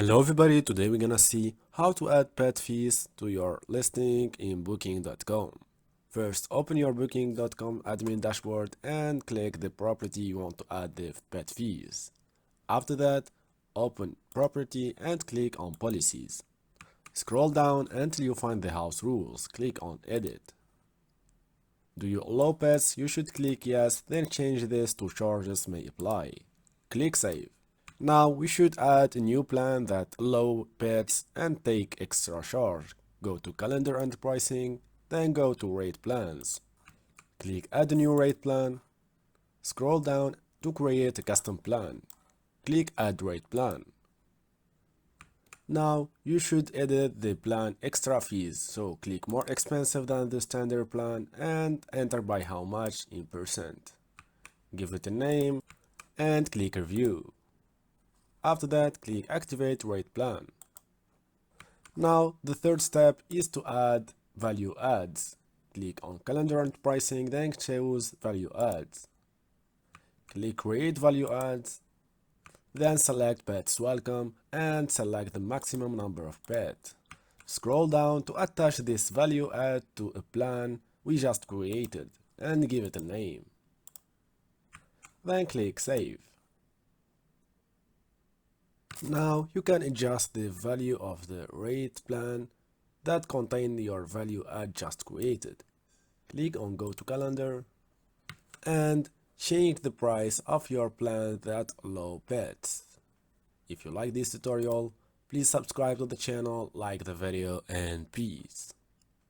Hello everybody, today we're gonna see how to add pet fees to your listing in booking.com. First, open your booking.com admin dashboard and click the property you want to add the pet fees. After that, open property and click on policies. Scroll down until you find the house rules. Click on edit. Do you allow pets? You should click yes, then change this to charges may apply. Click save. Now we should add a new plan that allow pets and take extra charge. Go to calendar and pricing, then go to rate plans. Click add a new rate plan. Scroll down to create a custom plan. Click add rate plan. Now you should edit the plan extra fees, so click more expensive than the standard plan and enter by how much in percent. Give it a name and click review. After that, click activate rate plan. Now the third step is to add value adds. Click on calendar and pricing, then choose value adds. Click create value adds, then select pets welcome and select the maximum number of pets. Scroll down to attach this value add to a plan we just created and give it a name. Then click save. Now you can adjust the value of the rate plan that contain your value add just created. Click on go to calendar and change the price of your plan that allow pets. If you like this tutorial, please subscribe to the channel, like the video, and peace.